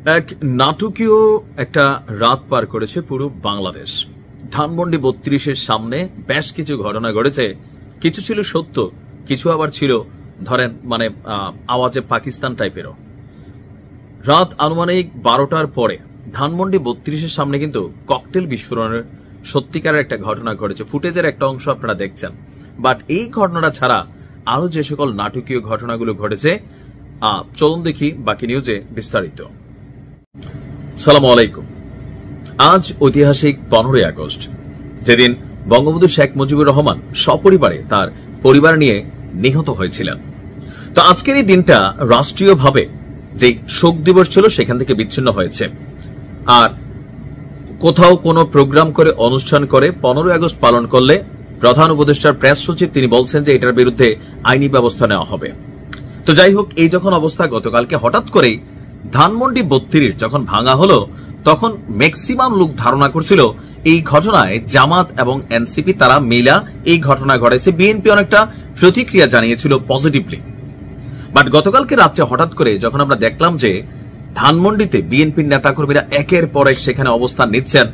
এক নাটকীয় একটা রাত পার করেছে পুরো বাংলাদেশ। ধানমন্ডি ৩২-এর সামনে বেশ কিছু ঘটনা ঘটেছে। কিছু ছিল সত্য, কিছু আবার ছিল ধরেন আওয়াজে পাকিস্তান টাইপেরও। রাত আনুমানিক ১২টার পরে ধানমন্ডি ৩২-এর সামনে কিন্তু ককটেল বিস্ফোরণের সত্যিকারের একটা ঘটনা ঘটেছে। ফুটেজের একটা অংশ আপনারা দেখছেন। বাট এই ঘটনাটা ছাড়া আরো যে সকল নাটকীয় ঘটনাগুলো ঘটেছে, চলুন দেখি বাকি নিউজে বিস্তারিত। সালামু আলাইকুম। আজ ঐতিহাসিক 15ই আগস্ট, যেদিন বঙ্গবন্ধু শেখ মুজিবুর রহমান সপরিবারে তার পরিবার নিয়ে নিহত হয়েছিলেন। তো আজকের এই দিনটা রাষ্ট্রীয়ভাবে যে শোক দিবস ছিল সেখান থেকে বিচ্ছিন্ন হয়েছে। আর কোথাও কোনো প্রোগ্রাম করে অনুষ্ঠান করে 15ই আগস্ট পালন করলে প্রধান উপদেষ্টার প্রেস সচিব তিনি বলছেন যে এটার বিরুদ্ধে আইনি ব্যবস্থা নেওয়া হবে। তো যাই হোক, এই যখন অবস্থা, গতকালকে হঠাৎ করেই ধানমন্ডি ৩২ যখন ভাঙা হলো, তখন ম্যাক্সিমাম লোক ধারণা করছিল এই ঘটনায় জামাত এবং এনসিপি তারা মিলা এই ঘটনা ঘটেছে। বিএনপি অনেকটা প্রতিক্রিয়া জানিয়েছিল পজিটিভলি। বাট গতকালকে রাত্রে হঠাৎ করে যখন আমরা দেখলাম যে ধানমন্ডিতে বিএনপির নেতাকর্মীরা একের পর এক সেখানে অবস্থান নিচ্ছেন,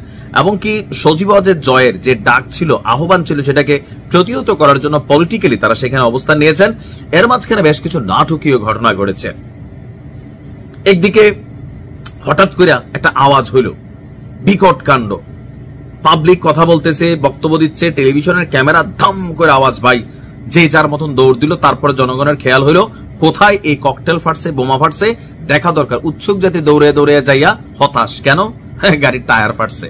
এবং কি সজীবজের জয়ের যে ডাক ছিল, আহ্বান ছিল, সেটাকে প্রতিহত করার জন্য পলিটিক্যালি তারা সেখানে অবস্থান নিয়েছেন। এর মাঝখানে বেশ কিছু নাটকীয় ঘটনা ঘটেছে। একদিকে হঠাৎ করে একটা আওয়াজ হইল, বিকট কাণ্ড, পাবলিক কথা বলতেছে, বক্তব্য দিচ্ছে, টেলিভিশনের ক্যামেরা ধাম করে আওয়াজ, ভাই যে যার মতন দৌড় দিল। তারপরে জনগণের খেয়াল হইল কোথায় এই ককটেল ফাটছে, বোমা ফাটছে, দেখা দরকার। উৎসুক জাতি দৌড়ে দৌড়ে যাইয়া হতাশ, কেন? গাড়ির টায়ার ফাটছে।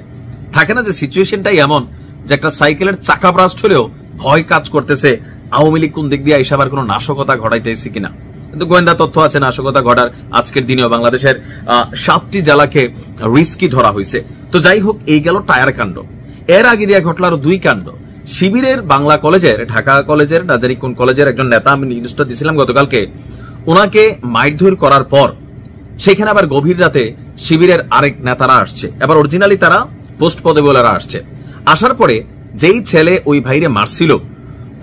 থাকে না যে সিচুয়েশনটাই এমন যে একটা সাইকেলের চাকা ব্রাস্ট হলেও ভয় কাজ করতেছে, আওয়ামী লীগ কোন দিক দিয়ে এসে আবার কোন নাশকতা ঘটাইতেছে কিনা। কিন্তু গোয়েন্দা তথ্য আছে নাশকতা ঘটার। আজকের দিনেও বাংলাদেশের 7টি জেলাকে রিস্কি ধরা হয়েছে। তো যাই হোক, এই গেল টায়ার কাণ্ড। এর আগে দিয়ে ঘটল আরো 2 কাণ্ড। শিবিরের বাংলা কলেজের, ঢাকা কলেজের, না জানি কোন কলেজের একজন নেতা, আমি নিউজটা দিছিলাম গতকালকে, ওনাকে মারধর করার পর সেখানে আবার গভীর রাতে শিবিরের আরেক নেতারা আসছে। এবার অরিজিনালি তারা পোস্ট পদবীওয়ালারা আসছে। আসার পরে যেই ছেলে ওই ভাইরে মারছিল,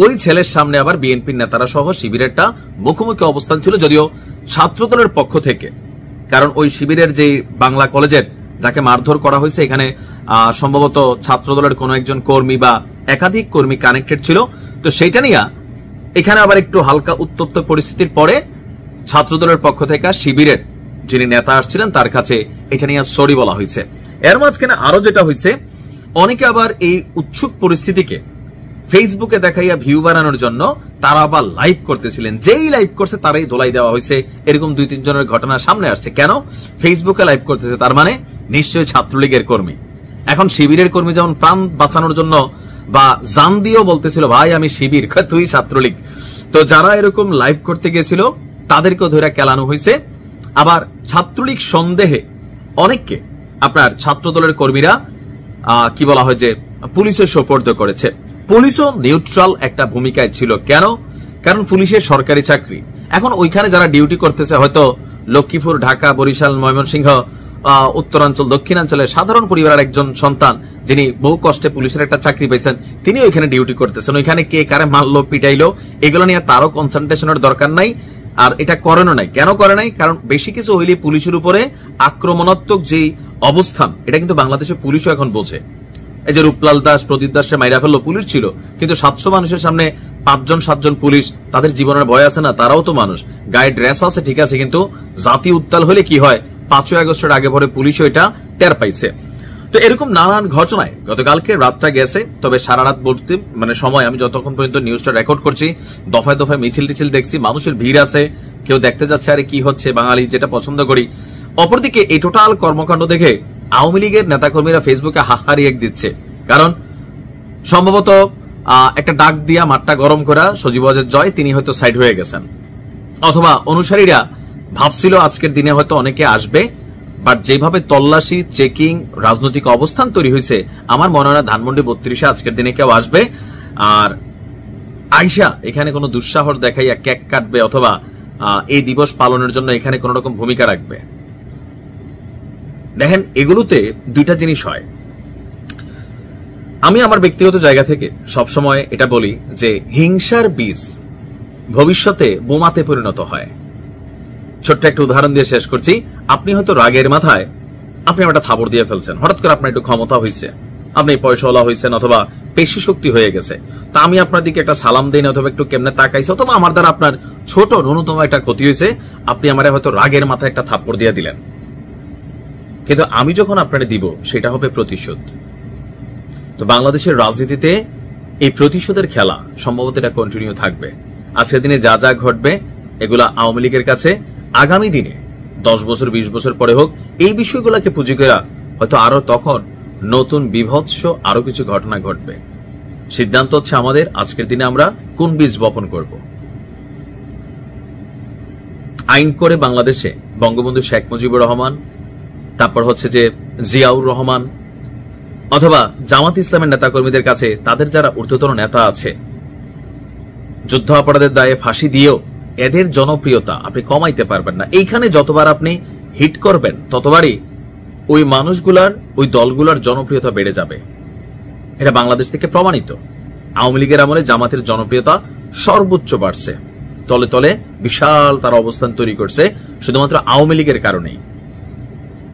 ওই ছেলের সামনে আবার বিএনপির নেতারা সহ শিবিরেরটা মুখোমুখি অবস্থান ছিল, যদিও ছাত্রদলের পক্ষ থেকে। কারণ ওই শিবিরের যে বাংলা কলেজের যাকে মারধর করা হয়েছে, এখানে সম্ভবত ছাত্রদলের কোন একজন কর্মী বা একাধিক কর্মী কানেক্টেড ছিল। তো সেইটা নিয়ে এখানে আবার একটু হালকা উত্তপ্ত পরিস্থিতির পরে ছাত্রদলের পক্ষ থেকে শিবিরের যিনি নেতা আসছিলেন তার কাছে এটা নিয়ে সরি বলা হয়েছে। এর মাঝখানে আরো যেটা হয়েছে, অনেকে আবার এই উৎসুক পরিস্থিতিকে ফেসবুকে দেখাইয়া ভিউ বানানোর জন্য তারা আবার লাইভ করতেছিলেন। যেই লাইভ করছে তারাই ধোলাই দেওয়া হয়েছে। এরকম 2-3 জনের ঘটনা সামনে আসছে। কেন ফেসবুকে লাইভ করতেছে? তার মানে নিশ্চয়ই ছাত্রলীগের কর্মী। এখন শিবিরের কর্মী যেমন প্রাণ বাঁচানোর জন্য বা জান দিয়েও বলতেছিল, ভাই আমি শিবির, তুই ছাত্রলীগ। তো যারা এরকম লাইভ করতে গেছিল তাদেরকেও ধরে কেলানো হয়েছে। আবার ছাত্রলীগ সন্দেহে অনেককে আপনার ছাত্রদলের কর্মীরা কি বলা হয় যে পুলিশের সোপর্দ করেছে। পুলিশও নিউট্রাল একটা ভূমিকায় ছিল। কেন? কারণ পুলিশের সরকারি চাকরি। এখন ওইখানে যারা ডিউটি করতেছে, হয়তো লক্ষ্মীপুর, ঢাকা, বরিশাল, ময়মনসিংহ, উত্তরাঞ্চল, দক্ষিণাঞ্চলের সাধারণ পরিবারের একজন সন্তান যিনি বহু কষ্টে পুলিশের একটা চাকরি পেয়েছেন, তিনি ওইখানে ডিউটি করতেছেন। ওইখানে কে কারে মারলো, পিটাইলো, এগুলো নিয়ে তারও কনসেন্ট্রেশনের দরকার নাই। আর এটা করেনও নাই। কেন করে নাই? কারণ বেশি কিছু হইলে পুলিশের উপরে আক্রমণাত্মক যে অবস্থান, এটা কিন্তু বাংলাদেশের পুলিশও এখন বোঝে। এই যে রূপলাল দাস, প্রদীপ দাসকে মাইরা ফেললো, পুলিশ ছিল, কিন্তু 700 মানুষের সামনে 5-7জন পুলিশ, তাদের জীবনের ভয় আছে না? তারাও তো মানুষ, গায়ে ড্রেস আছে, ঠিক আছে, কিন্তু জাতি উত্তাল হলে কি হয়? 5ই আগস্টের আগে পরে পুলিশও এটা টের পাইছে। তো এরকম নানান ঘটনায় গতকালকে রাতটা গেছে। তবে সারা রাত বলতে সময় আমি যতক্ষণ পর্যন্ত নিউজটা রেকর্ড করছি, দফায় দফায় মিছিল টিছিল দেখছি, মানুষের ভিড় আছে, কেউ দেখতে যাচ্ছে আরে কি হচ্ছে, বাঙালি যেটা পছন্দ করি। অপরদিকে এই টোটাল কর্মকাণ্ড দেখে আওয়ামী লীগের নেতাকর্মীরা ফেসবুকে হাহারি এক দিচ্ছে। কারণ সম্ভবত একটা ডাক দিয়া মাঠটা গরম করা সজীবজের জয়, তিনি হয়তো সাইড হয়ে গেছেন, অথবা অনুসারীরা ভাবছিল আজকের দিনে হয়তো অনেকে আসবে। বাট যেভাবে তল্লাশি, চেকিং, রাজনৈতিক অবস্থান তৈরি হয়েছে, আমার মনে হয় না ধানমন্ডি ৩২-এ আজকের দিনে কেউ আসবে। আর আইসা এখানে কোনো দুঃসাহস দেখাইয়া কেক কাটবে অথবা এই দিবস পালনের জন্য এখানে কোন রকম ভূমিকা রাখবে। দেখেন, এগুলোতে 2টা জিনিস হয়। আমি আমার ব্যক্তিগত জায়গা থেকে সবসময় এটা বলি যে হিংসার বীজ ভবিষ্যতে বোমাতে পরিণত হয়। ছোট্ট একটা উদাহরণ দিয়ে শেষ করছি। আপনি হয়তো রাগের মাথায় আপনি একটা থাপড় দিয়ে ফেলছেন, হঠাৎ করে আপনার একটু ক্ষমতা হয়েছে, আপনি পয়সাওয়ালা হয়েছেন অথবা পেশি শক্তি হয়ে গেছে, তা আমি আপনার দিকে একটা সালাম দেই না অথবা একটু কেমনে তাকাইছি, অথবা আমার দ্বারা আপনার ছোট ন্যূনতম একটা ক্ষতি হয়েছে, আপনি আমার হয়তো রাগের মাথায় একটা থাপ্পড় দিয়ে দিলেন। কিন্তু আমি যখন আপনারে দিব সেটা হবে প্রতিশোধ। তো বাংলাদেশের রাজনীতিতে এই প্রতিশোধের খেলা সম্ভবত এটা কন্টিনিউ থাকবে। আজকের দিনে যা যা ঘটবে এগুলা আওয়ামী লীগের কাছে আগামী দিনে 10 বছর 20 বছর পরে হোক, এই বিষয়গুলোকে পুঁজি করে হয়তো আরো তখন নতুন বিভৎস আরো কিছু ঘটনা ঘটবে। সিদ্ধান্ত হচ্ছে আমাদের, আজকের দিনে আমরা কোন বীজ বপন করব। আইন করে বাংলাদেশে বঙ্গবন্ধু শেখ মুজিবুর রহমান, তারপর হচ্ছে যে জিয়াউর রহমান অথবা জামাত ইসলামের নেতাকর্মীদের কাছে তাদের যারা ঊর্ধ্বতন নেতা আছে, যুদ্ধ অপরাধের দায়ে ফাঁসি দিয়েও এদের জনপ্রিয়তা আপনি কমাইতে পারবেন না। এইখানে যতবার আপনি হিট করবেন ততবারই ওই মানুষগুলার, ওই দলগুলার জনপ্রিয়তা বেড়ে যাবে। এটা বাংলাদেশ থেকে প্রমাণিত। আওয়ামী লীগের আমলে জামাতের জনপ্রিয়তা সর্বোচ্চ বাড়ছে, তলে তলে বিশাল তারা অবস্থান তৈরি করছে শুধুমাত্র আওয়ামী লীগের কারণেই।